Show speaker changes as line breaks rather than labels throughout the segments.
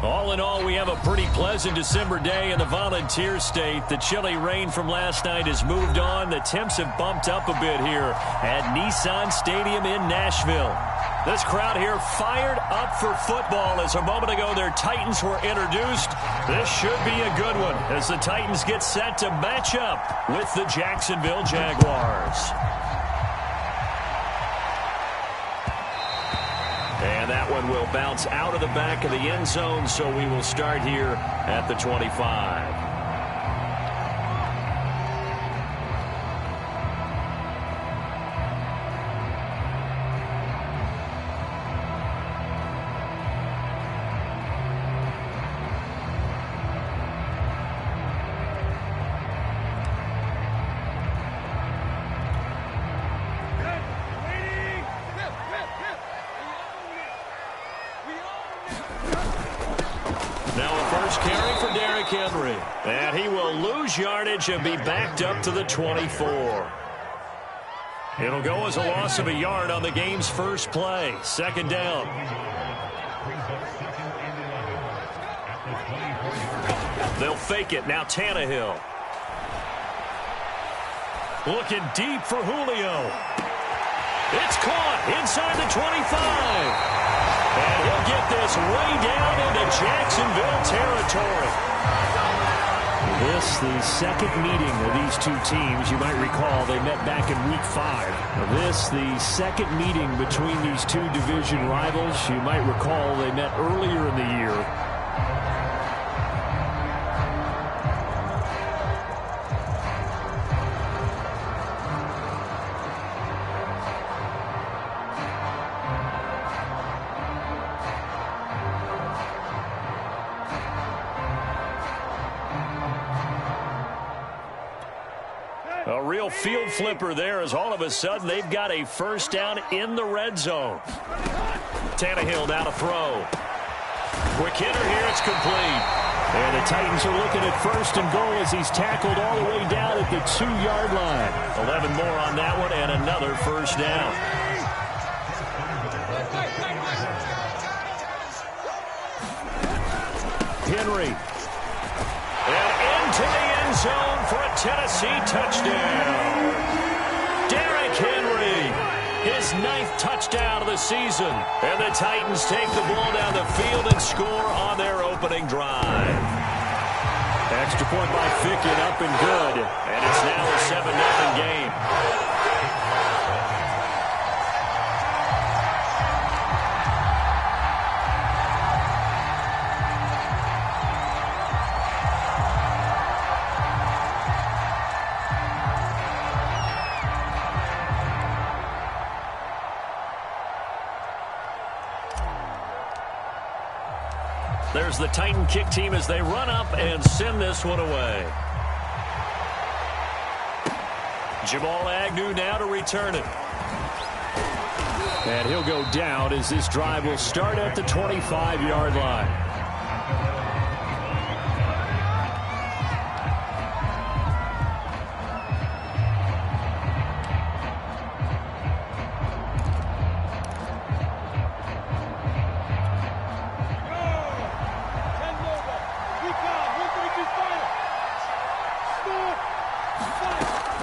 All in all, we have a pretty pleasant December day in the Volunteer State. The chilly rain from last night has moved on. The temps have bumped up a bit here at Nissan Stadium in Nashville. This crowd here fired up for football as a moment ago their Titans were introduced. This should be a good one as the Titans get set to match up with the Jacksonville Jaguars. And that one will bounce out of the back of the end zone, so we will start here at the 25. And he will lose yardage and be backed up to the 24. It'll go as a loss of a yard on the game's first play. Second down. They'll fake it. Now Tannehill. Looking deep for Julio. It's caught inside the 25. And he'll get this way down into Jacksonville territory.
This, the second meeting of these two teams. You might recall they met back in Week 5. This, the second meeting between these two division rivals. You might recall they met earlier in the year.
A real field flipper there as all of a sudden they've got a first down in the red zone. Tannehill now to throw. Quick hitter here, it's complete.
And the Titans are looking at first and goal as he's tackled all the way down at the 2-yard line.
11 more on that one and another first down.
Henry.
And into the end zone for a Tennessee touchdown. Derrick Henry, his 9th touchdown of the season. And the Titans take the ball down the field and score on their opening drive.
Extra point by Fickett, up and good.
And it's now a 7-0 game. There's the Titan kick team as they run up and send this one away. Jamal Agnew now to return it.
And he'll go down as this drive will start at the 25-yard line.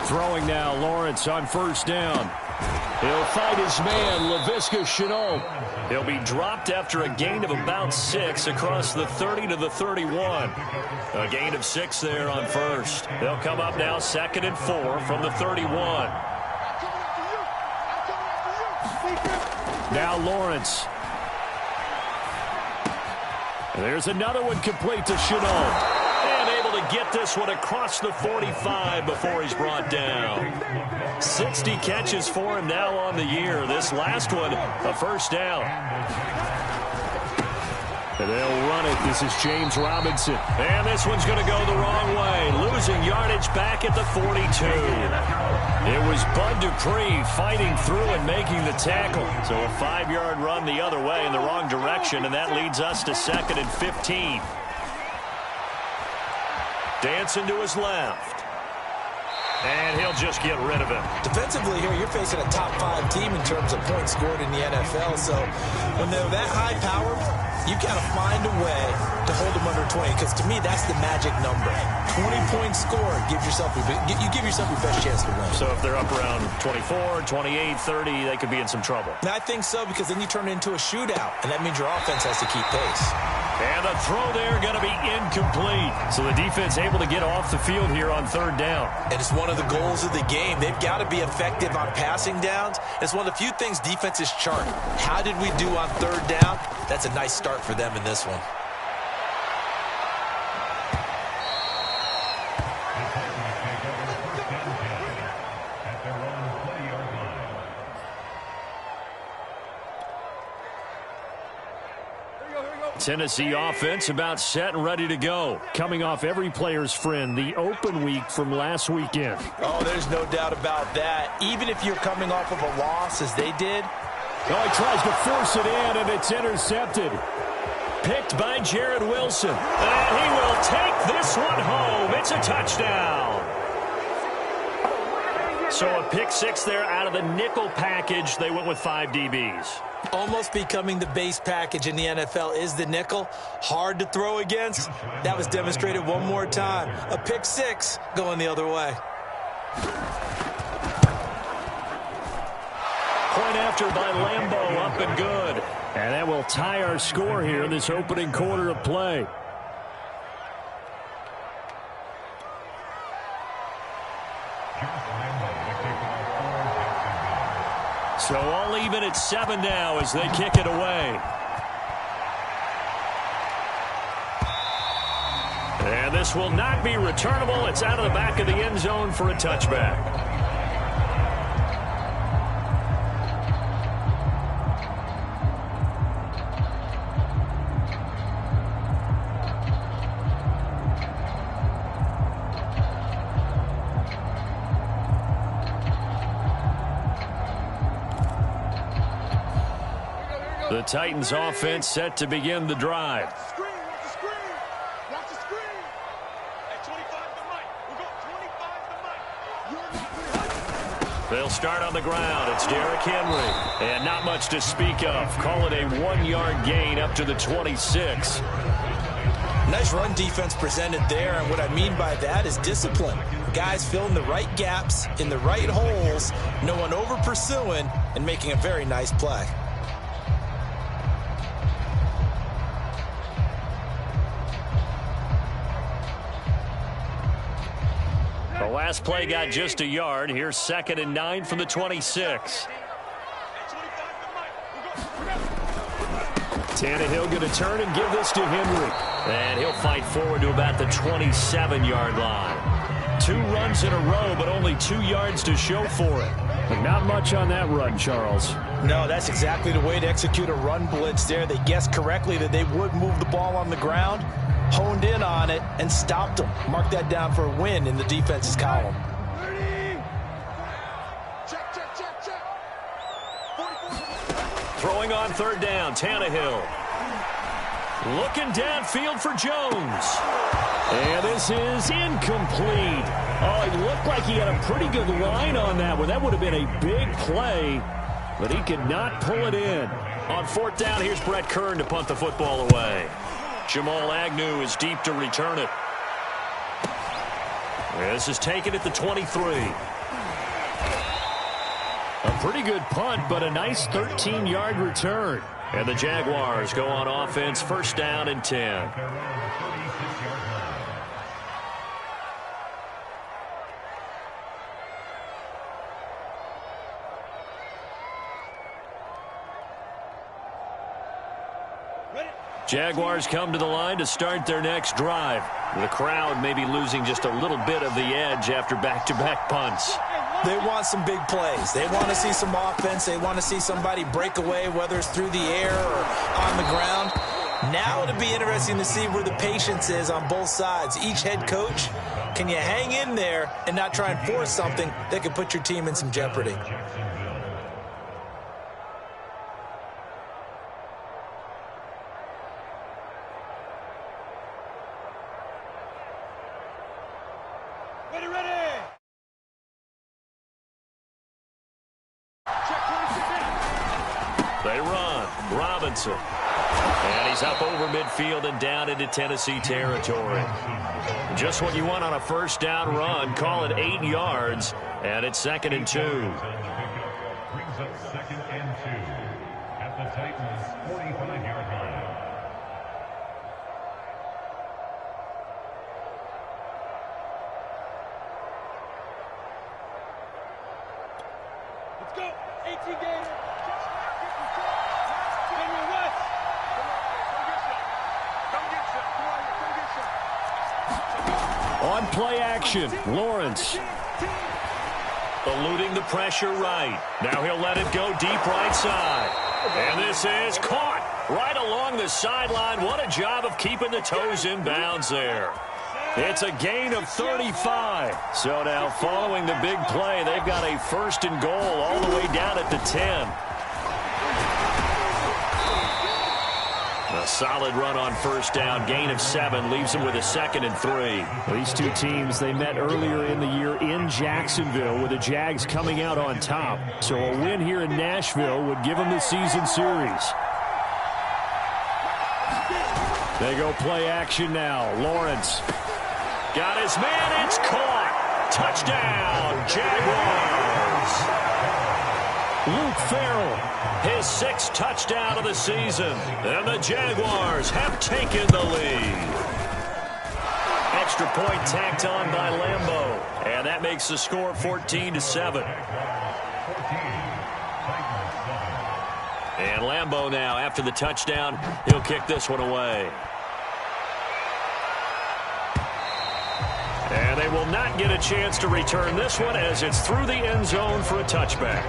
Throwing now, Lawrence on first down. He'll fight his man, Laviska Shenault.
He'll be dropped after a gain of about 6 across the 30 to the 31. A gain of 6 there on first. They'll come up now 2nd and 4 from the 31.
Now Lawrence. There's another one complete to Shenault.
Get this one across the 45 before he's brought down. 60 catches for him now on the year. This last one, a first down.
And they'll run it. This is James Robinson.
And this one's going to go the wrong way. Losing yardage back at the 42. It was Bud Dupree fighting through and making the tackle. So a 5-yard run the other way in the wrong direction, and that leads us to 2nd and 15. Dancing to his left. And he'll just get rid of it.
Defensively here, you're facing a top 5 team in terms of points scored in the NFL. So when they're that high power, you got to find a way to hold them under 20, because to me, that's the magic number. 20-point score, you give yourself your best chance to win.
So if they're up around 24, 28, 30, they could be in some trouble.
And I think so, because then you turn it into a shootout, and that means your offense has to keep pace.
And the throw there going to be incomplete. So the defense able to get off the field here on third down.
And it's one of the goals of the game. They've got to be effective on passing downs. It's one of the few things defenses chart. How did we do on third down? That's a nice start for them in this one.
Tennessee offense about set and ready to go. Coming off every player's friend, the open week from last weekend.
Oh, there's no doubt about that. Even if you're coming off of a loss as they did.
Oh, he tries to force it in, and it's intercepted. Picked by Jared Wilson. And he will take this one home. It's a touchdown. So a pick six there out of the nickel package. They went with 5 DBs.
Almost becoming the base package in the NFL is the nickel. Hard to throw against. That was demonstrated one more time. A pick six going the other way.
Point after by Lambeau, up and good. And that will tie our score here in this opening quarter of play. So all even at 7 now as they kick it away. And this will not be returnable. It's out of the back of the end zone for a touchback. The Titans offense set to begin the drive. They'll start on the ground. It's Derrick Henry. And not much to speak of. Call it a 1-yard gain up to the 26.
Nice run defense presented there, and what I mean by that is discipline. Guys filling the right gaps in the right holes, no one over pursuing, and making a very nice play.
The last play got just a yard. Here's 2nd and 9 from the 26. Tannehill going to turn and give this to Henry. And he'll fight forward to about the 27-yard line. 2 runs in a row, but only 2 yards to show for it. But not much on that run, Charles.
No, that's exactly the way to execute a run blitz there. They guessed correctly that they would move the ball on the ground, honed in on it, and stopped them. Mark that down for a win in the defense's column.
Throwing on third down, Tannehill. Looking downfield for Jones. And this is incomplete. Oh, it looked like he had a pretty good line on that one. That would have been a big play, but he could not pull it in. On 4th down, here's Brett Kern to punt the football away. Jamal Agnew is deep to return it. This is taken at the 23. A pretty good punt, but a nice 13-yard return. And the Jaguars go on offense, 1st down and 10. Jaguars come to the line to start their next drive. The crowd may be losing just a little bit of the edge after back-to-back punts.
They want some big plays. They want to see some offense. They want to see somebody break away, whether it's through the air or on the ground. Now it'll be interesting to see where the patience is on both sides. Each head coach, can you hang in there and not try and force something that could put your team in some jeopardy?
They run. Robinson. And he's up over midfield and down into Tennessee territory. Just what you want on a first down run. Call it 8 yards, and it's 2nd and 2.
Brings up 2nd and 2 at the Titans' 45-yard line.
Let's go. 18 games.
On play action, Lawrence.
Eluding the pressure right. Now he'll let it go deep right side. And this is caught right along the sideline. What a job of keeping the toes in bounds there. It's a gain of 35. So now following the big play, they've got a 1st and goal all the way down at the 10. A solid run on first down. Gain of 7 leaves them with a 2nd and 3.
These two teams, they met earlier in the year in Jacksonville with the Jags coming out on top. So a win here in Nashville would give them the season series. They go play action now. Lawrence.
Got his man. It's caught. Touchdown, Jaguars.
Luke Farrell.
His 6th touchdown of the season. And the Jaguars have taken the lead. Extra point tacked on by Lambeau. And that makes the score 14-7. And Lambeau now, after the touchdown, he'll kick this one away. And they will not get a chance to return this one as it's through the end zone for a touchback.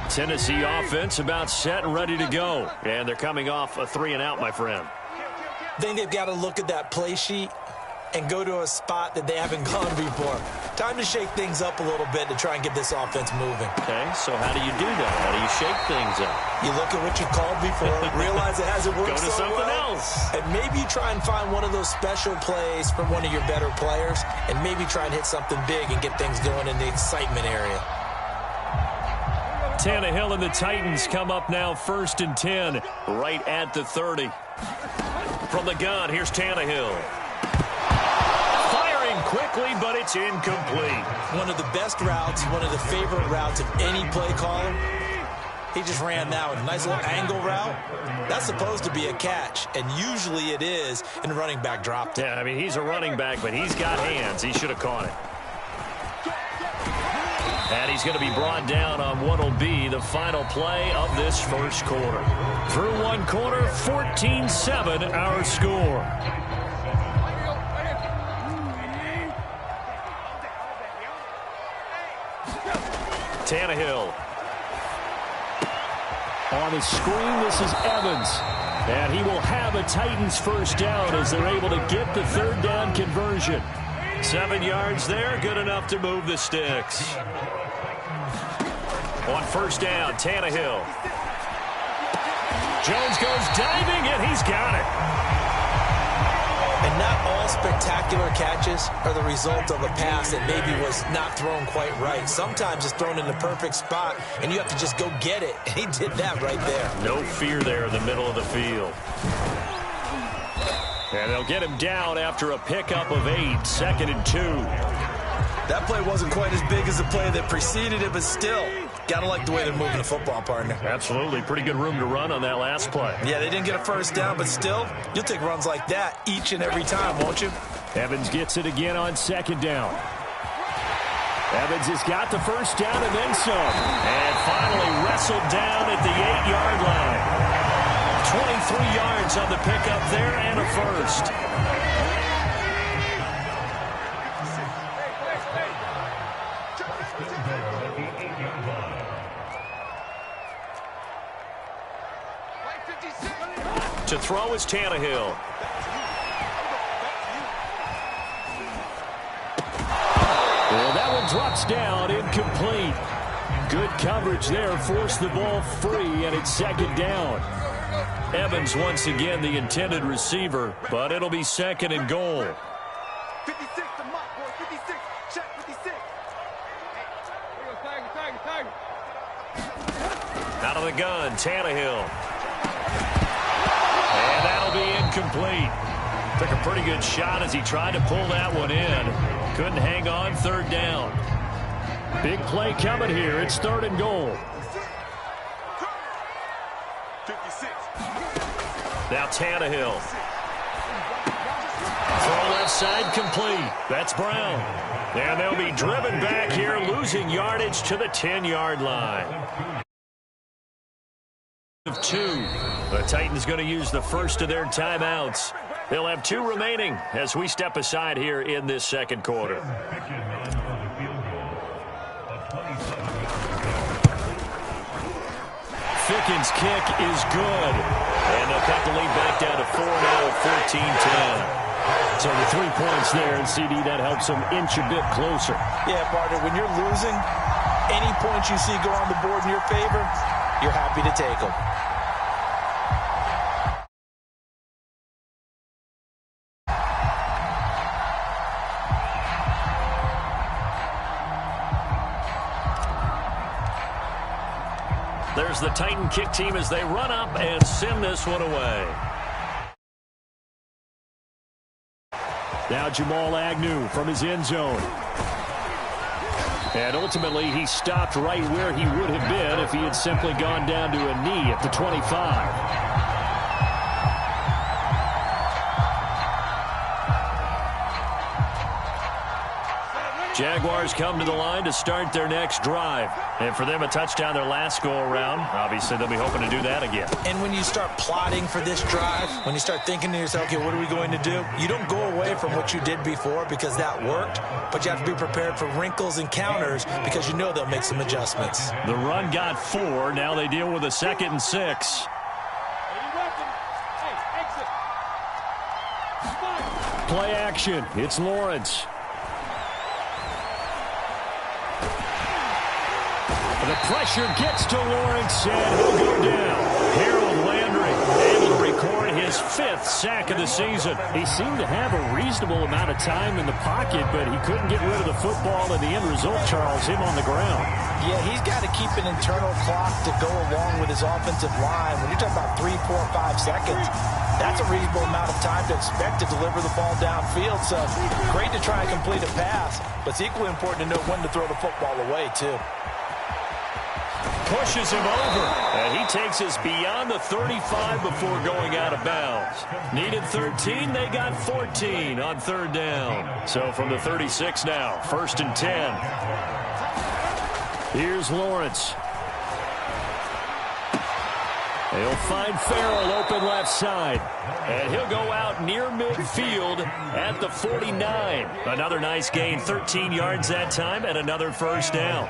Tennessee offense about set and ready to go. And they're coming off a 3-and-out, my friend.
I think they've got to look at that play sheet and go to a spot that they haven't gone before. Time to shake things up a little bit to try and get this offense moving.
Okay, so how do you do that? How do you shake things up?
You look at what you called before, realize it hasn't worked
Go to
so
something
well,
else.
and maybe you try and find one of those special plays from one of your better players, and maybe try and hit something big and get things going in the excitement area.
Tannehill and the Titans come up now 1st and 10, right at the 30. From the gun, here's Tannehill. Firing quickly, but it's incomplete.
One of the best routes, one of the favorite routes of any play caller. He just ran that one. Nice little angle route. That's supposed to be a catch, and usually it is, and the running back dropped it.
Yeah, I mean, he's a running back, but he's got hands. He should have caught it. And he's going to be brought down on what will be the final play of this first quarter. Through one quarter, 14-7 our score. Tannehill.
On the screen, this is Evans. And he will have a Titans first down as they're able to get the 3rd down conversion.
7 yards there, good enough to move the sticks. On first down, Tannehill. Jones goes diving, and he's got it.
And not all spectacular catches are the result of a pass that maybe was not thrown quite right. Sometimes it's thrown in the perfect spot, and you have to just go get it. And he did that right there.
No fear there in the middle of the field. And they'll get him down after a pickup of 8, 2nd and 2.
That play wasn't quite as big as the play that preceded it, but still, gotta like the way they're moving the football, partner.
Absolutely. Pretty good room to run on that last play.
Yeah, they didn't get a first down, but still, you'll take runs like that each and every time, won't you?
Evans gets it again on 2nd down. Evans has got the first down and then some.
And finally wrestled down at the 8-yard line. 23 yards on the pickup there and a first. To throw is Tannehill.
Well, that one drops down, incomplete. Good coverage there, forced the ball free, and it's 2nd down.
Evans once again the intended receiver, but it'll be 2nd and goal.
56 to Mott, boy, 56. Check 56.
Out of the gun, Tannehill. And that'll be incomplete. Took a pretty good shot as he tried to pull that one in. Couldn't hang on, third down.
Big play coming here. It's 3rd and goal.
56.
Now Tannehill. Throw left side complete. That's Brown. And they'll be driven back here, losing yardage to the 10-yard line. Of 2. The Titans going to use the first of their timeouts. They'll have 2 remaining as we step aside here in this second quarter. Ficken's kick is good. And they'll cut the lead back down to 4 now at 14-10.
So the 3 points there, and CD, that helps them inch a bit closer.
Yeah, partner, when you're losing, any points you see go on the board in your favor, you're happy to take them.
There's the Titan kick team as they run up and send this one away.
Now Jamal Agnew from his end zone. And ultimately, he stopped right where he would have been if he had simply gone down to a knee at the 25.
Jaguars come to the line to start their next drive. And for them, a touchdown their last go-around. Obviously, they'll be hoping to do that again.
And when you start plotting for this drive, when you start thinking to yourself, okay, what are we going to do? You don't go away from what you did before because that worked, but you have to be prepared for wrinkles and counters because you know they'll make some adjustments.
The run got 4. Now they deal with a 2nd and 6.
Play action. It's Lawrence. The pressure gets to Lawrence, and he'll go down.
Harold Landry able to record his 5th sack of the season.
He seemed to have a reasonable amount of time in the pocket, but he couldn't get rid of the football, and the end result, Charles, him on the ground.
Yeah, he's got to keep an internal clock to go along with his offensive line. When you're talking about 3, 4, 5 seconds, that's a reasonable amount of time to expect to deliver the ball downfield. So great to try and complete a pass, but it's equally important to know when to throw the football away, too.
Pushes him over, and he takes us beyond the 35 before going out of bounds. Needed 13, they got 14 on 3rd down. So from the 36 now, 1st and 10.
Here's Lawrence.
They'll find Farrell open left side, and he'll go out near midfield at the 49. Another nice gain, 13 yards that time, and another 1st down.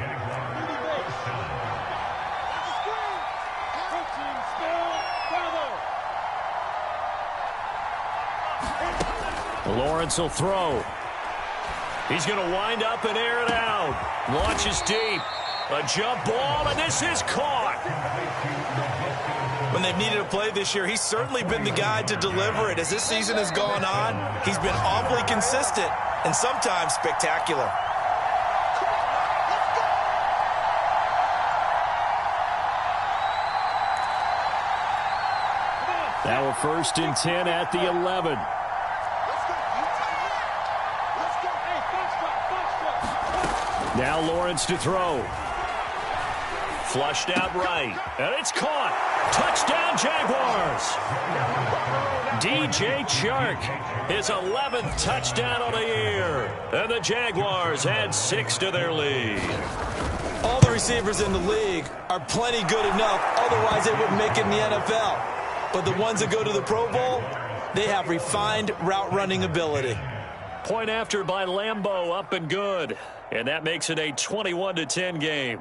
Lawrence will throw. He's going to wind up and air it out. Launches deep. A jump ball, and this is caught.
When they've needed a play this year, he's certainly been the guy to deliver it. As this season has gone on, he's been awfully consistent and sometimes spectacular.
Now a 1st and 10 at the 11. Now Lawrence to throw.
Flushed out right, and it's caught. Touchdown, Jaguars. DJ Chark, his 11th touchdown on the year. And the Jaguars add 6 to their lead.
All the receivers in the league are plenty good enough, otherwise they wouldn't make it in the NFL. But the ones that go to the Pro Bowl, they have refined route running ability.
Point after by Lambeau, up and good. And that makes it a 21-10 game.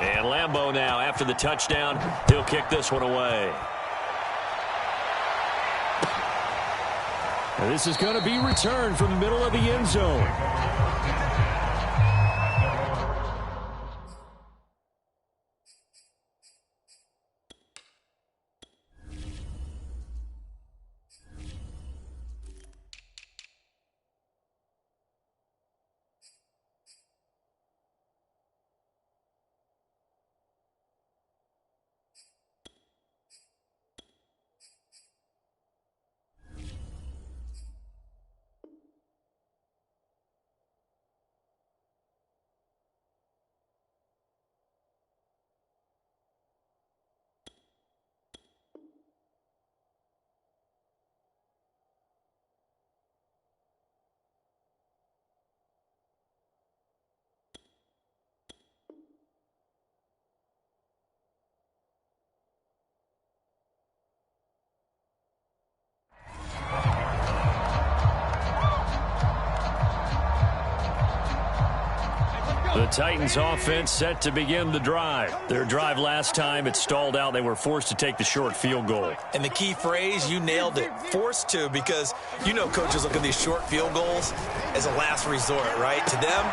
And Lambeau now, after the touchdown, he'll kick this one away.
And this is going to be returned from the middle of the end zone.
The Titans offense set to begin the drive. Their drive last time, it stalled out. They were forced to take the short field goal.
And the key phrase, you nailed it, forced to, because you know coaches look at these short field goals as a last resort, right? To them,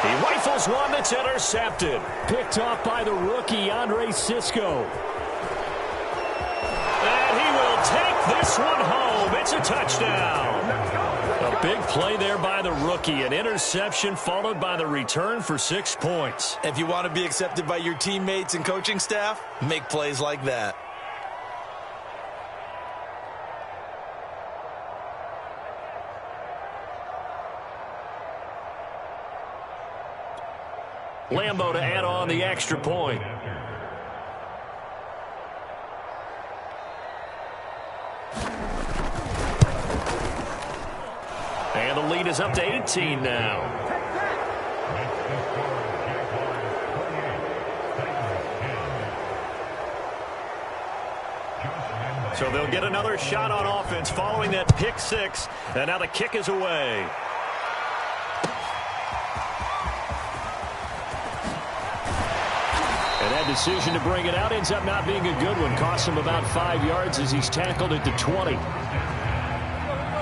he rifles one that's intercepted.
Picked off by the rookie, Andre Cisco.
And he will take this one home. It's a touchdown. A big play there by the rookie. An interception followed by the return for 6 points.
if you want to be accepted by your teammates and coaching staff, make plays like that.
Lambo to add on the extra point. And the lead is up to 18 now. So they'll get another shot on offense following that pick six. And now the kick is away.
And that decision to bring it out ends up not being a good one. Costs him about 5 yards as he's tackled at the 20.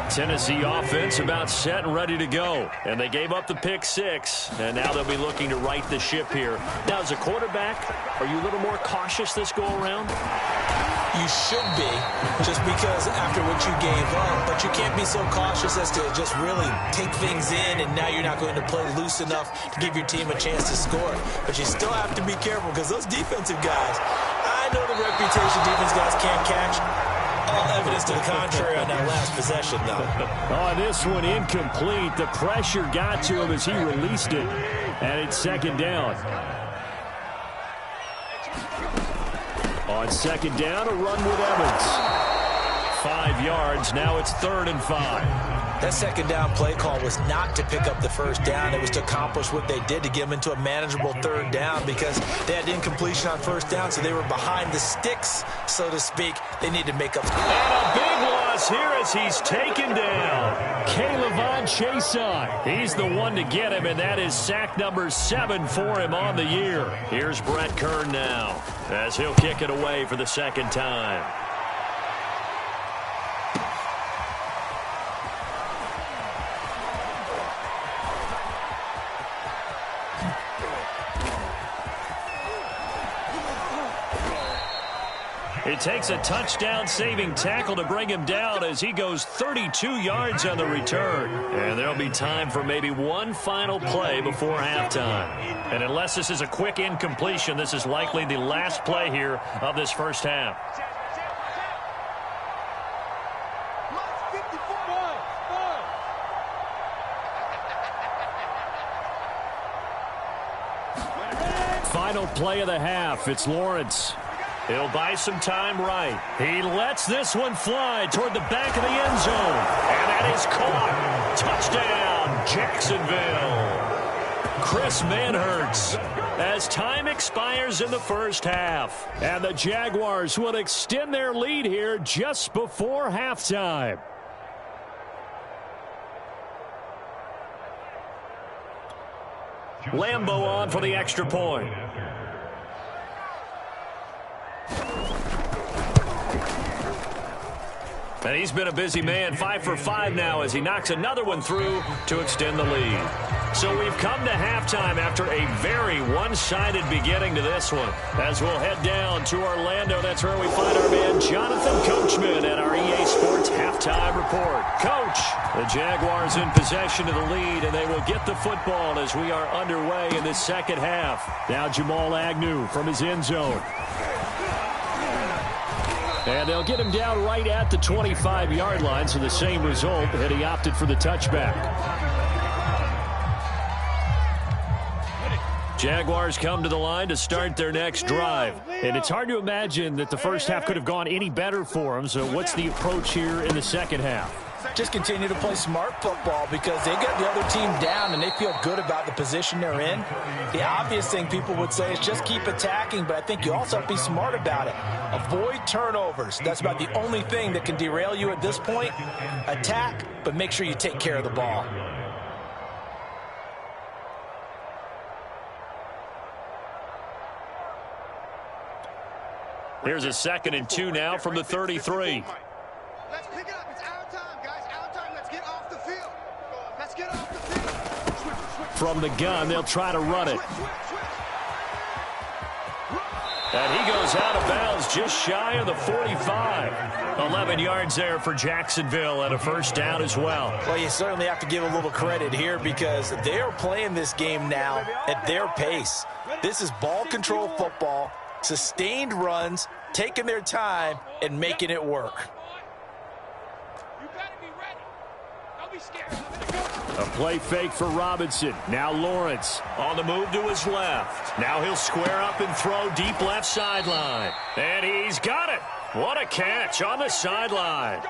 Tennessee offense about set and ready to go. And they gave up the pick six. And now they'll be looking to right the ship here. Now, as a quarterback, are you a little more cautious this go-around?
You should be, just because after what you gave up. But you can't be so cautious as to just really take things in, and now you're not going to play loose enough to give your team a chance to score. But you still have to be careful, because those defensive guys, I know the reputation defense guys can't catch. All evidence to the contrary on that last possession, though.
On this one, incomplete. The pressure got to him as he released it. And it's second down. On second down, a run with Evans.
5 yards. Now it's 3rd and 5.
That second down play call was not to pick up the first down. It was to accomplish what they did, to get them into a manageable 3rd down, because they had incompletion on first down, so they were behind the sticks, so to speak. They need to make up.
And a big loss here as he's taken down.
Caleb Chason.
He's the one to get him, and that is sack number 7 for him on the year. Here's Brett Kern now as he'll kick it away for the second time. It takes a touchdown-saving tackle to bring him down as he goes 32 yards on the return. And there'll be time for maybe one final play before halftime. And unless this is a quick incompletion, this is likely the last play here of this first half.
Final play of the half. It's Lawrence.
He'll buy some time right. He lets this one fly toward the back of the end zone. And that is caught. Touchdown, Jacksonville. Chris Manhertz as time expires in the first half.
And the Jaguars will extend their lead here just before halftime.
Lambo on for the extra point. And he's been a busy man, 5 for 5 now as he knocks another one through to extend the lead. So we've come to halftime after a very one-sided beginning to this one. As we'll head down to Orlando, that's where we find our man Jonathan Coachman at our EA Sports Halftime Report. Coach, the Jaguars in possession of the lead, and they will get the football as we are underway in the second half.
Now Jamal Agnew from his end zone. And they'll get him down right at the 25-yard line, so the same result, and he opted for the touchback.
Jaguars come to the line to start their next drive.
And it's hard to imagine that the first half could have gone any better for them, so what's the approach here in the second half?
Just continue to play smart football, because they get the other team down and they feel good about the position they're in. The obvious thing people would say is just keep attacking, but I think you also have to be smart about it. Avoid turnovers. That's about the only thing that can derail you at this point. Attack, but make sure you take care of the ball.
Here's a 2nd and 2 now from the 33.
Let's pick it up. It's our time, guys. Our time. Let's get off the field. Let's get off the field.
From the gun, they'll try to run it.
And he goes out of bounds just shy of the 45. 11 yards there for Jacksonville and a first down as well.
Well, you certainly have to give a little credit here because they're playing this game now at their pace. This is ball control football, sustained runs, taking their time, and making it work.
You better be ready. Don't be scared.
A play fake for Robinson. Now Lawrence
on the move to his left. Now he'll square up and throw deep left sideline. And he's got it. What a catch on the sideline.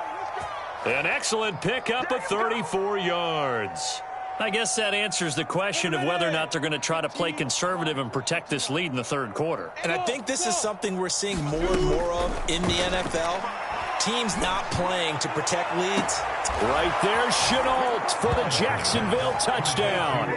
An excellent pickup of 34 yards. I guess that answers the question of whether or not they're going to try to play conservative and protect this lead in the third quarter.
And I think this is something we're seeing more and more of in the NFL. Teams not playing to protect leads.
Right there, Shenault for the Jacksonville touchdown.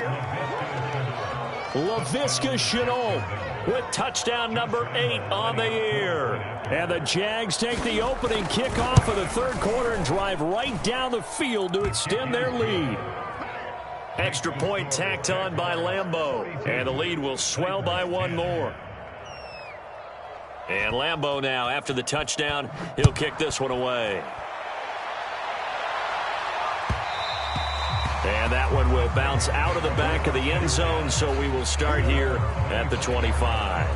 Laviska Shenault with touchdown number 8 on the year. And the Jags take the opening kickoff of the third quarter and drive right down the field to extend their lead.
Extra point tacked on by Lambeau. And the lead will swell by one more. And Lambeau now, after the touchdown, he'll kick this one away. And that one will bounce out of the back of the end zone, so we will start here at the 25.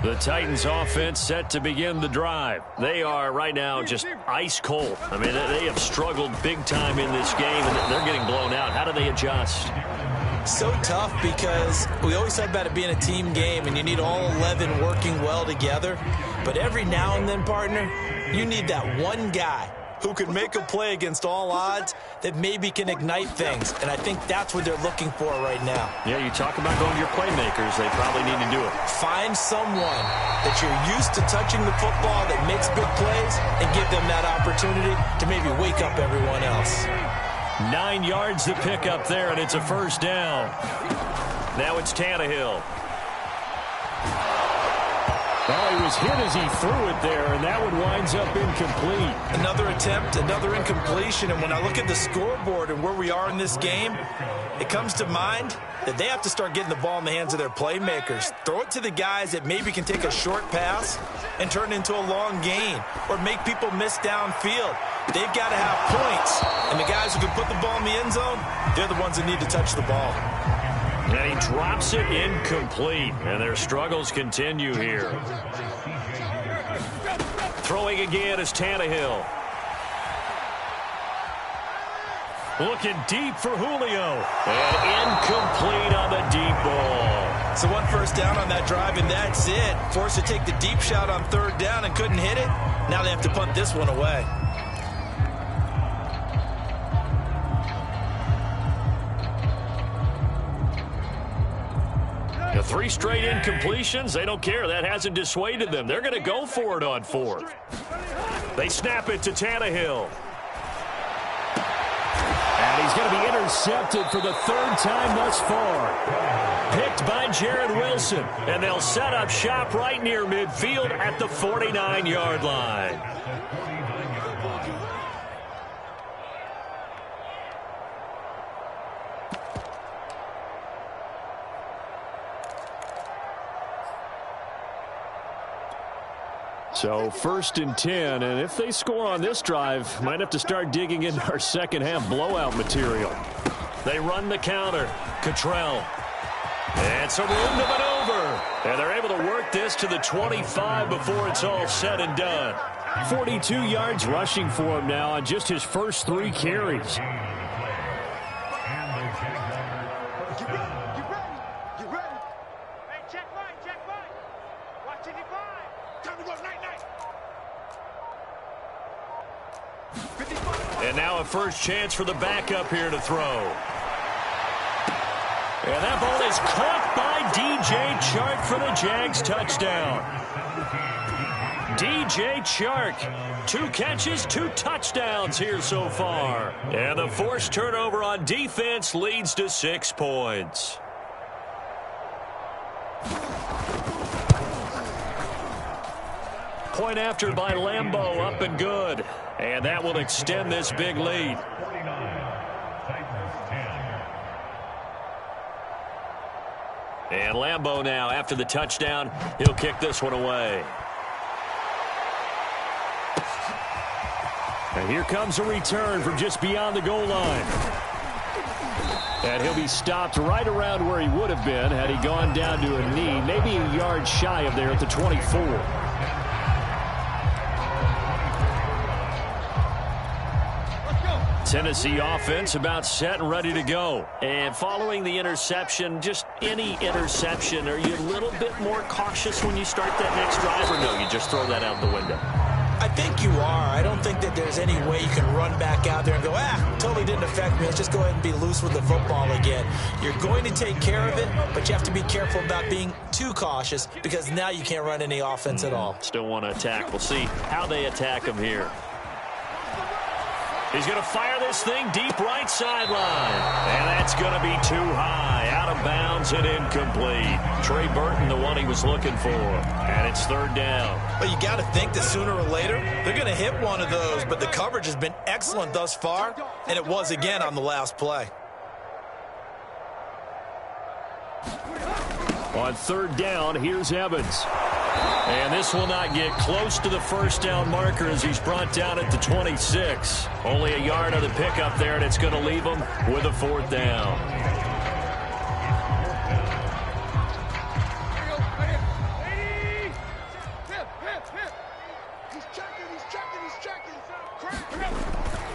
The Titans offense set to begin the drive. They are right now just ice cold. I mean, they have struggled big time in this game, and they're getting blown out. How do they adjust?
So tough because we always talk about it being a team game and you need all 11 working well together. But every now and then, partner, you need that one guy who can make a play against all odds that maybe can ignite things. And I think that's what they're looking for right now.
Yeah, you talk about going to your playmakers. They probably need to do it.
Find someone that you're used to touching the football that makes big plays and give them that opportunity to maybe wake up everyone else.
9 yards to pick up there, and it's a first down. Now it's Tannehill.
Oh, he was hit as he threw it there, and that one winds up incomplete.
Another attempt, another incompletion, and when I look at the scoreboard and where we are in this game, it comes to mind that they have to start getting the ball in the hands of their playmakers. Throw it to the guys that maybe can take a short pass and turn it into a long gain or make people miss downfield. They've got to have points, and the guys who can put the ball in the end zone, they're the ones that need to touch the ball.
And he drops it incomplete, and their struggles continue here. Throwing again is Tannehill. Looking deep for Julio. And incomplete on the deep ball.
So one first down on that drive, and that's it. Forced to take the deep shot on third down and couldn't hit it. Now they have to punt this one away.
The 3 straight incompletions, they don't care. That hasn't dissuaded them. They're going to go for it on 4th. They snap it to Tannehill.
And he's going to be intercepted for the 3rd time thus far.
Picked by Jared Wilson. And they'll set up shop right near midfield at the 49-yard line.
So 1st and 10, and if they score on this drive, might have to start digging into our second half blowout material.
They run the counter. Cottrell. And some room to maneuver. And they're able to work this to the 25 before it's all said and done.
42 yards rushing for him now on just his first 3 carries.
And now a first chance for the backup here to throw. And that ball is caught by DJ Chark for the Jags touchdown. DJ Chark, 2 catches, 2 touchdowns here so far. And the forced turnover on defense leads to 6 points. Point after by Lambeau, up and good. And that will extend this big lead.
49, Titans 10.
And Lambeau now, after the touchdown, he'll kick this one away. And here comes a return from just beyond the goal line. And he'll be stopped right around where he would have been had he gone down to a knee, maybe a yard shy of there at the 24. Tennessee offense about set and ready to go. And following the interception, just any interception, are you a little bit more cautious when you start that next drive, or no, you just throw that out the window?
I think you are. I don't think that there's any way you can run back out there and go, totally didn't affect me. Let's just go ahead and be loose with the football again. You're going to take care of it, but you have to be careful about being too cautious because now you can't run any offense at all.
Still want to attack. We'll see how they attack him here. He's going to fire this thing deep right sideline. And that's going to be too high. Out of bounds and incomplete. Trey Burton, the one he was looking for. And it's third down.
But you got to think that sooner or later, they're going to hit one of those. But the coverage has been excellent thus far. And it was again on the last play.
On third down, here's Evans. And this will not get close to the first down marker as he's brought down at the 26. Only a yard of the pickup there, and it's going to leave him with a fourth down.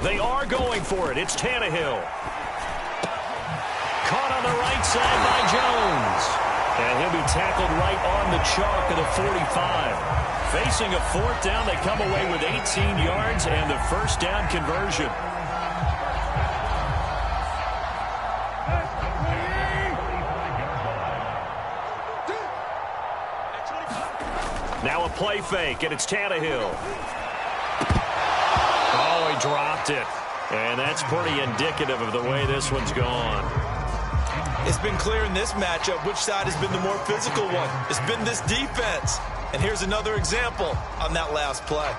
They are going for it. It's Tannehill. Caught on the right side by Jones. And he'll be tackled right on the chalk of the 45. Facing a fourth down, they come away with 18 yards and the first down conversion. Now a play fake, and it's Tannehill. Oh, he dropped it. And that's pretty indicative of the way this one's gone.
It's been clear in this matchup which side has been the more physical one. It's been this defense. And here's another example on that last play.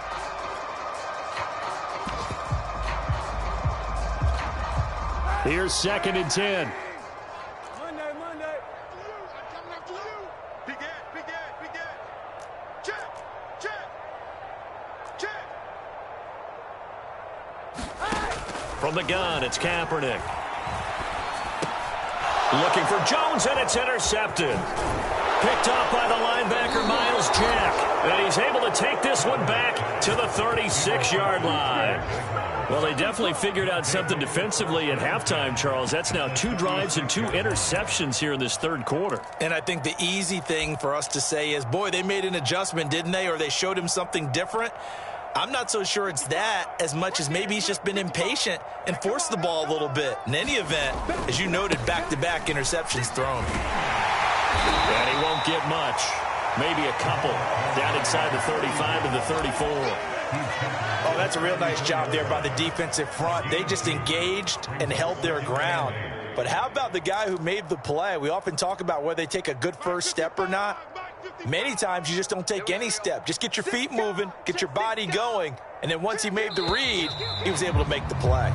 Here's 2nd and 10.
Monday. I'm coming after you. Big Ed. Check.
From the gun, it's Kaepernick. Looking for Jones, and it's intercepted. Picked off by the linebacker, Miles Jack. And he's able to take this one back to the 36-yard line. Well, they definitely figured out something defensively at halftime, Charles. That's now 2 drives and 2 interceptions here in this third quarter.
And I think the easy thing for us to say is, boy, they made an adjustment, didn't they? Or they showed him something different. I'm not so sure it's that as much as maybe he's just been impatient and forced the ball a little bit. In any event, as you noted, back-to-back interceptions thrown.
And he won't get much. Maybe a couple. Down inside the 35 to the 34.
Oh, that's a real nice job there by the defensive front. They just engaged and held their ground. But how about the guy who made the play? We often talk about whether they take a good first step or not. Many times you just don't take any step. Just get your feet moving, get your body going, and then once he made the read, he was able to make the play.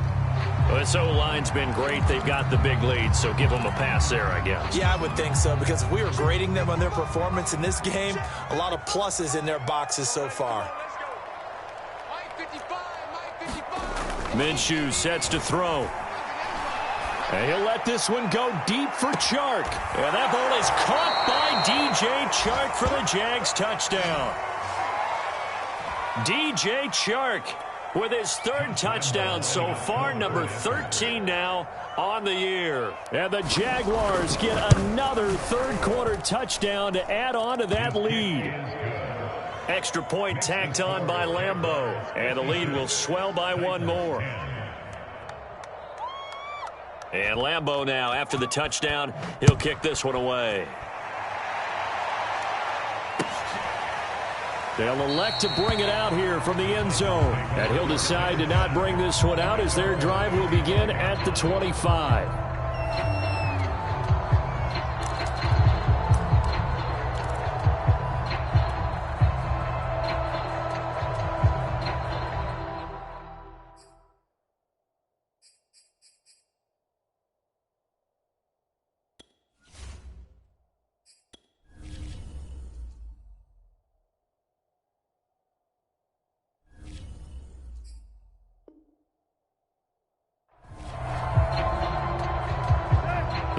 Well, this O-line's been great. They've got the big lead, so give them a pass there, I guess.
Yeah, I would think so, because if we were grading them on their performance in this game, a lot of pluses in their boxes so far.
Minshew sets to throw. And he'll let this one go deep for Chark. And that ball is caught by DJ Chark for the Jags touchdown. DJ Chark with his 3rd touchdown so far, number 13 now on the year. And the Jaguars get another third-quarter touchdown to add on to that lead. Extra point tacked on by Lambeau. And the lead will swell by 1 more. And Lambeau now, after the touchdown, he'll kick this one away. They'll elect to bring it out here from the end zone. And he'll decide to not bring this one out as their drive will begin at the 25.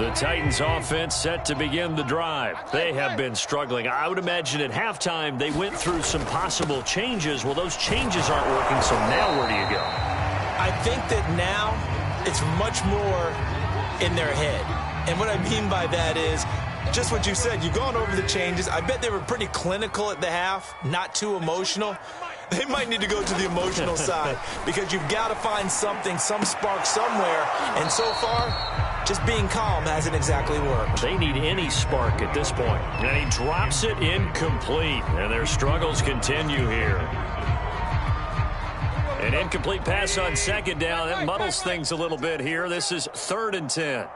The Titans offense set to begin the drive. They have been struggling. I would imagine at halftime they went through some possible changes. Well, those changes aren't working, so now where do you go?
I think that now it's much more in their head. And what I mean by that is just what you said. You've gone over the changes. I bet they were pretty clinical at the half, not too emotional. They might need to go to the emotional side because you've got to find something, some spark somewhere. And so far, just being calm hasn't exactly worked.
They need any spark at this point. And he drops it incomplete. And their struggles continue here. An incomplete pass on second down. That muddles things a little bit here. This is 3rd and 10.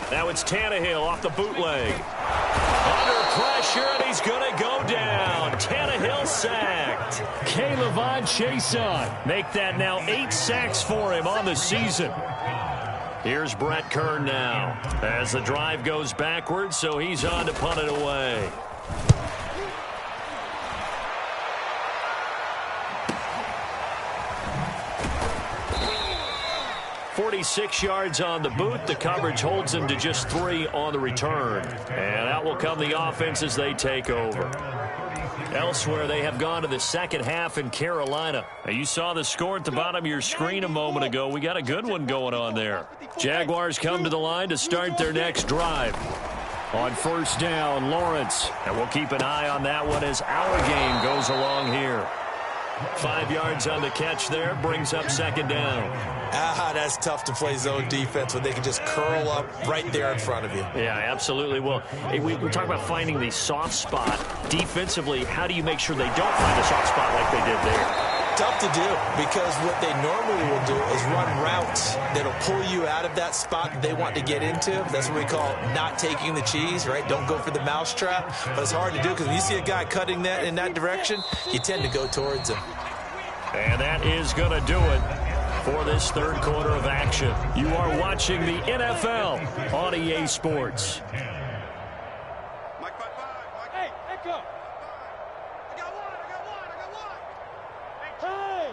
Now it's Tannehill off the bootleg. Under pressure, and he's going to go down. Tannehill sacked.
K'Lavon Chaisson.
Make that now 8 sacks for him on the season. Here's Brett Kern now as the drive goes backwards, so he's on to punt it away. 46 yards on the boot. The coverage holds him to just 3 on the return. And out will come the offense as they take over. Elsewhere, they have gone to the second half in Carolina. Now, you saw the score at the bottom of your screen a moment ago. We got a good one going on there. Jaguars come to the line to start their next drive. On first down, Lawrence. And we'll keep an eye on that one as our game goes along here. 5 yards on the catch there, brings up second down.
That's tough to play zone defense when they can just curl up right there in front of you.
Yeah, absolutely. Well, we talk about finding the soft spot. Defensively, how do you make sure they don't find a soft spot like they did there?
Tough to do because what they normally will do is run routes that'll pull you out of that spot that they want to get into. That's what we call not taking the cheese, right? Don't go for the mousetrap. But it's hard to do because when you see a guy cutting that in that direction, you tend to go towards him.
And that is going to do it for this third quarter of action. You are watching the NFL on EA Sports.
Hey, Echo. I got one. Hey.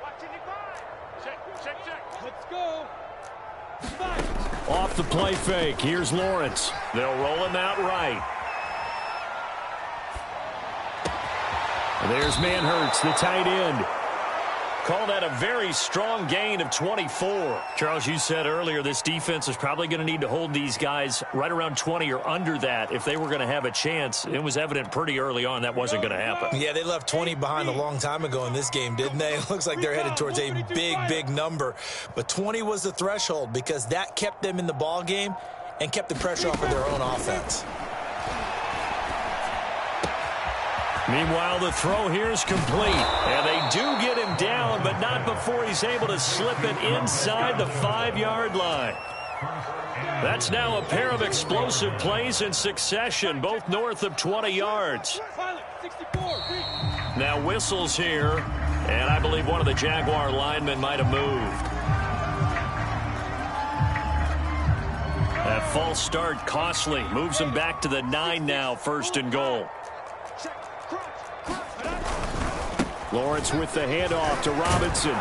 Watching the five. Check. Let's go. Five.
Off the play fake. Here's Lawrence.
They'll roll him out right.
There's Manhurts, the tight end.
Call that a very strong gain of 24. Charles, you said earlier this defense is probably going to need to hold these guys right around 20 or under that if they were going to have a chance. It was evident pretty early on that wasn't going to happen.
Yeah, they left 20 behind a long time ago in this game, didn't they? It looks like they're headed towards a big number. But 20 was the threshold because that kept them in the ball game and kept the pressure off of their own offense.
Meanwhile, the throw here is complete. And they do get him down, but not before he's able to slip it inside the 5-yard line. That's now a pair of explosive plays in succession, both north of 20 yards. Now whistles here, and I believe one of the Jaguar linemen might have moved. That false start costly. Moves him back to the 9 now, 1st and goal.
Lawrence with the handoff to Robinson.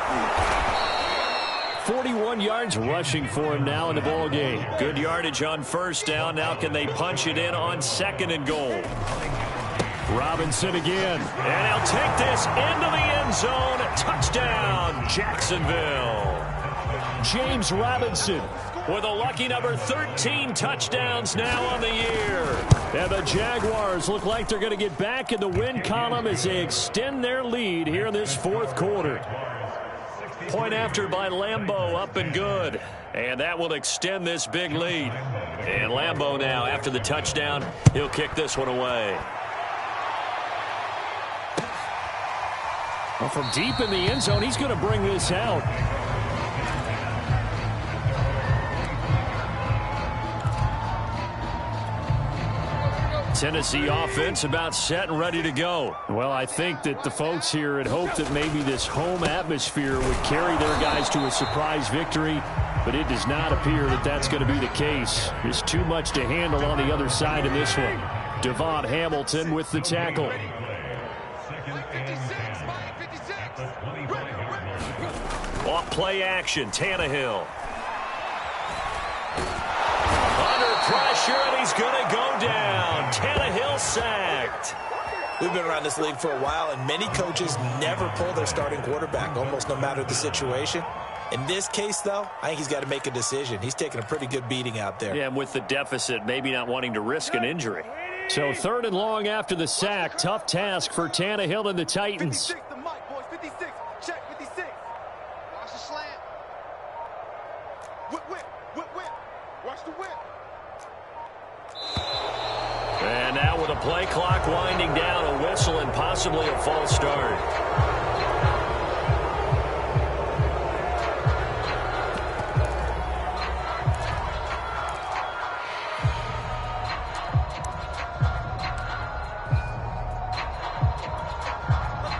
41 yards rushing for him now in the ball game.
Good yardage on first down. Now can they punch it in on 2nd and goal?
Robinson again.
And he'll take this into the end zone. Touchdown, Jacksonville.
James Robinson
with a lucky number 13 touchdowns now on the year.
And the Jaguars look like they're going to get back in the win column as they extend their lead here in this 4th quarter.
Point after by Lambeau, up and good. And that will extend this big lead. And Lambeau now, after the touchdown, he'll kick this one away.
Well, from deep in the end zone, he's going to bring this out.
Tennessee offense about set and ready to go.
Well, I think that the folks here had hoped that maybe this home atmosphere would carry their guys to a surprise victory, but it does not appear that that's going to be the case. There's too much to handle on the other side in this one. Devon Hamilton with the tackle.
Off play action, Tannehill. pressure, and he's going to go down. Tannehill sacked.
We've been around this league for a while, and many coaches never pull their starting quarterback, almost no matter the situation. In this case, though, I think he's got to make a decision. He's taking a pretty good beating out there.
Yeah, and with the deficit, maybe not wanting to risk an injury.
So 3rd and long after the sack. Tough task for Tannehill and the Titans.
56 the mic, boys. 56. Check 56. Watch the slant. Whip, whip, whip, whip. Watch the whip.
And now with a play clock winding down, a whistle and possibly a false start.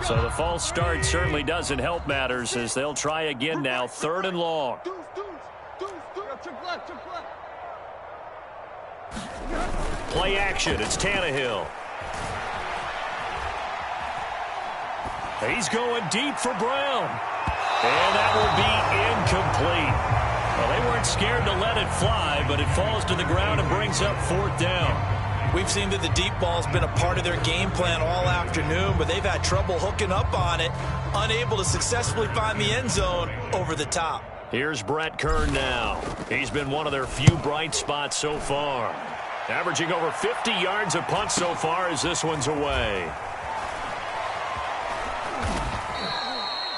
So the false start certainly doesn't help matters as they'll try again now. 3rd and long. Play action. It's Tannehill. He's going deep for Brown. And that will be incomplete. Well, they weren't scared to let it fly, but it falls to the ground and brings up 4th down.
We've seen that the deep ball's been a part of their game plan all afternoon, but they've had trouble hooking up on it, unable to successfully find the end zone over the top.
Here's Brett Kern now. He's been one of their few bright spots so far. Averaging over 50 yards a punt so far as this one's away.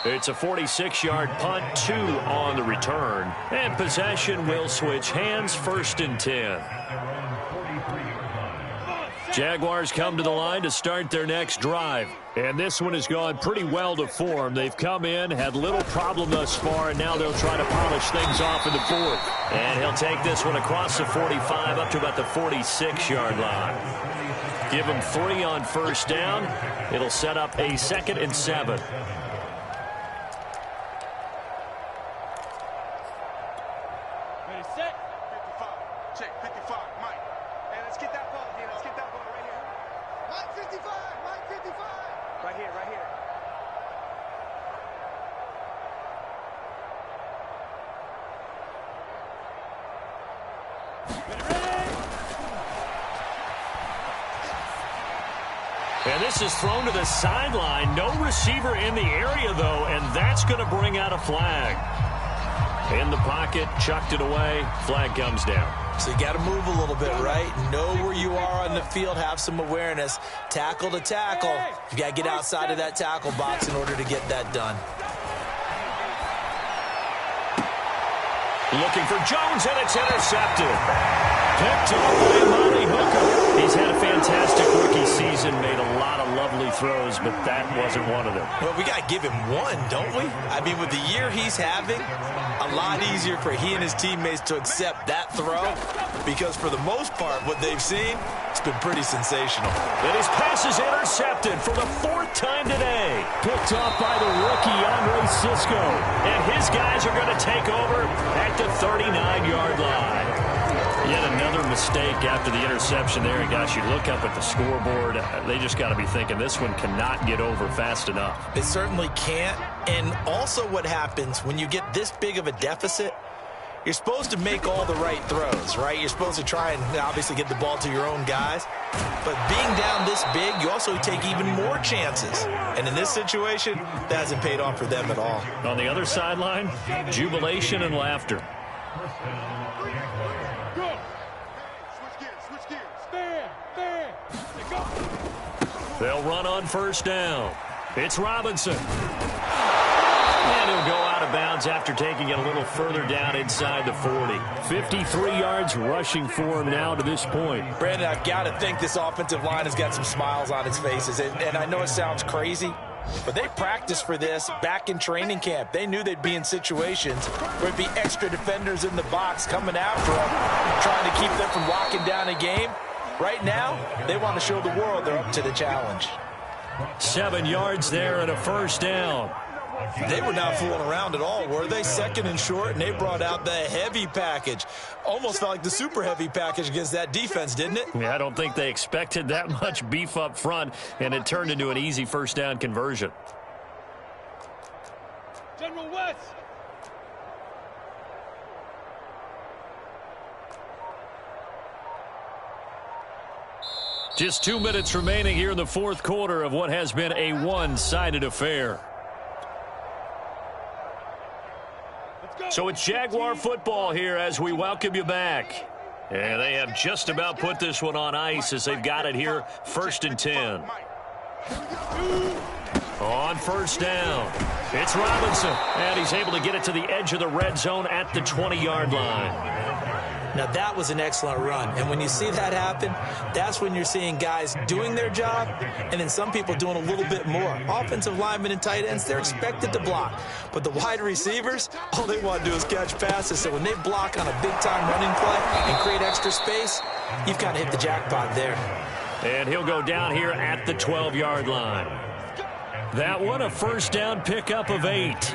It's a 46-yard punt, 2 on the return. And possession will switch hands, 1st and 10. Jaguars come to the line to start their next drive. And this one has gone pretty well to form. They've come in, had little problem thus far, and now they'll try to polish things off in the 4th. And he'll take this one across the 45 up to about the 46-yard line. Give him 3 on 1st down. It'll set up a 2nd and 7. And this is thrown to the sideline. No receiver in the area, though, and that's going to bring out a flag. In the pocket, chucked it away. Flag comes down.
So you got to move a little bit, right? Know where you are on the field. Have some awareness. Tackle to tackle. You got to get outside of that tackle box in order to get that done.
Looking for Jones, and it's intercepted. Picked off by Monty Hooker. He's had a fantastic rookie season, made a lot of lovely throws, but that wasn't one of them.
Well, we got to give him one, don't we? I mean, with the year he's having, a lot easier for he and his teammates to accept that throw because for the most part, what they've seen, it's been pretty sensational.
And his pass is intercepted for the 4th time today.
Picked off by the rookie, Andre Cisco.
And his guys are going to take over at the 39-yard line. Yet another mistake after the interception there. And gosh, you look up at the scoreboard, they just got to be thinking this one cannot get over fast enough.
It certainly can't. And also what happens when you get this big of a deficit, you're supposed to make all the right throws, right? You're supposed to try and obviously get the ball to your own guys. But being down this big, you also take even more chances. And in this situation, that hasn't paid off for them at all.
On the other sideline, jubilation and laughter. They'll run on 1st down. It's Robinson. And he'll go out of bounds after taking it a little further down inside the 40.
53 yards rushing for him now to this point.
Brandon, I've got to think this offensive line has got some smiles on its faces. And I know it sounds crazy, but they practiced for this back in training camp. They knew they'd be in situations where it'd be extra defenders in the box coming after them, trying to keep them from locking down a game. Right now, they want to show the world they're up to the challenge.
7 yards there and a 1st down.
They were not fooling around at all, were they? 2nd and short, and they brought out the heavy package. Almost felt like the super heavy package against that defense, didn't it?
Yeah, I don't think they expected that much beef up front, and it turned into an easy 1st down conversion.
General West.
Just 2 minutes remaining here in the fourth quarter of what has been a one-sided affair. So it's Jaguar football here as we welcome you back. And they have just about put this one on ice as they've got it here, 1st and 10. On first down, it's Robinson, and he's able to get it to the edge of the red zone at the 20-yard line.
Now, that was an excellent run, and when you see that happen, that's when you're seeing guys doing their job, and then some people doing a little bit more. Offensive linemen and tight ends, they're expected to block, but the wide receivers, all they want to do is catch passes, so when they block on a big-time running play and create extra space, you've kind of hit the jackpot there.
And he'll go down here at the 12-yard line. That one, a first down pickup of 8.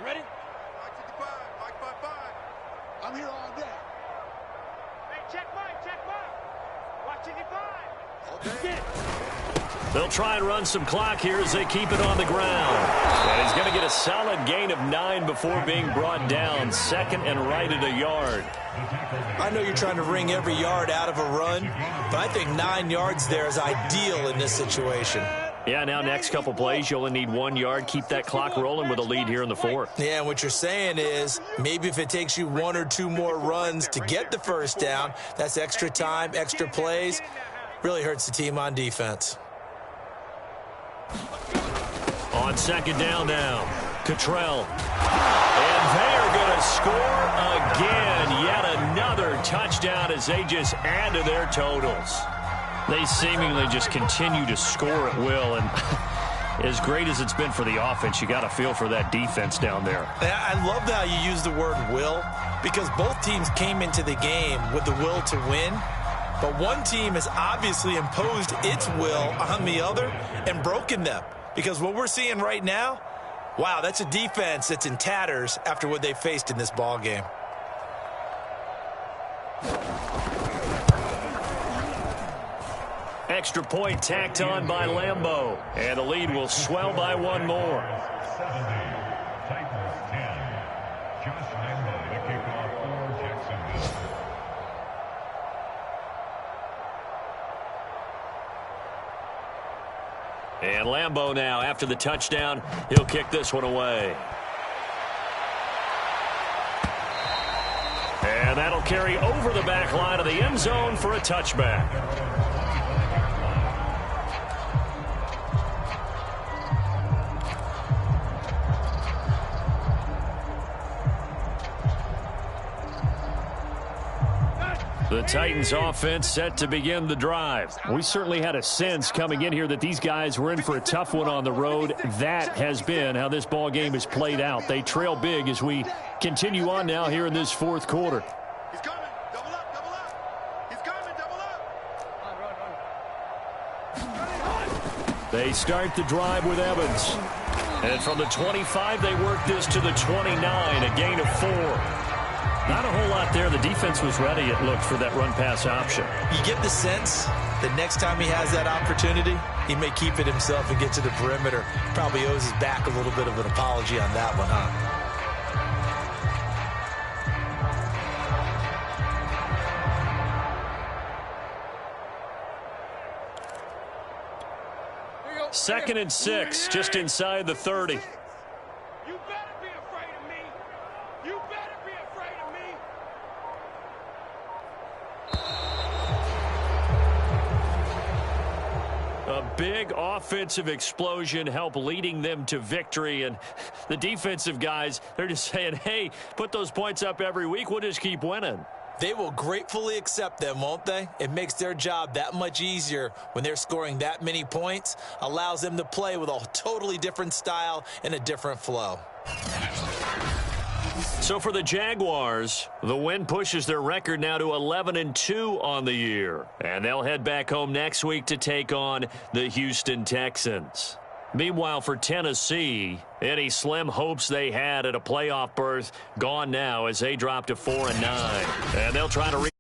Ready? Mike 55, Mike 55. I'm here all day. Hey, check Mike. Watch 55. All day.
They'll try and run some clock here as they keep it on the ground. And he's going to get a solid gain of 9 before being brought down. 2nd and right at a yard.
I know you're trying to wring every yard out of a run, but I think 9 yards there is ideal in this situation.
Yeah, now next couple plays, you only need 1 yard. Keep that clock rolling with a lead here in the fourth.
Yeah, and what you're saying is maybe if it takes you 1 or 2 more runs to get the first down, that's extra time, extra plays. Really hurts the team on defense.
On 2nd down now, Cottrell. And they are going to score again. Yet another touchdown as they just add to their totals. They seemingly just continue to score at will. And as great as it's been for the offense, you got to feel for that defense down there.
I love how you use the word will, because both teams came into the game with the will to win. But one team has obviously imposed its will on the other and broken them. Because what we're seeing right now, wow, that's a defense that's in tatters after what they faced in this ball game.
Extra point tacked on by Lambeau. And the lead will swell by 1 more.
70, Titans 10. Josh Lambeau to kick off for Jacksonville.
And Lambeau now, after the touchdown, he'll kick this one away. And that'll carry over the back line of the end zone for a touchback. The Titans offense set to begin the drive.
We certainly had a sense coming in here that these guys were in for a tough one on the road. That has been how this ball game has played out. They trail big as we continue on now here in this fourth quarter.
He's coming. Double up, double up. He's coming, double up.
They start the drive with Evans. And from the 25, they work this to the 29, a gain of 4. Not a whole lot there. The defense was ready, it looked, for that run-pass option.
You get the sense that next time he has that opportunity, he may keep it himself and get to the perimeter. Probably owes his back a little bit of an apology on that one, huh?
Second and 6, just inside the 30.
You better be afraid of me. You better be afraid of me.
A big offensive explosion helped leading them to victory. And the defensive guys, they're just saying, hey, put those points up every week. We'll just keep winning.
They will gratefully accept them, won't they? It makes their job that much easier when they're scoring that many points. Allows them to play with a totally different style and a different flow.
So for the Jaguars, the win pushes their record now to 11-2 on the year. And they'll head back home next week to take on the Houston Texans. Meanwhile, for Tennessee, any slim hopes they had at a playoff berth gone now as they drop to 4-9. And they'll try to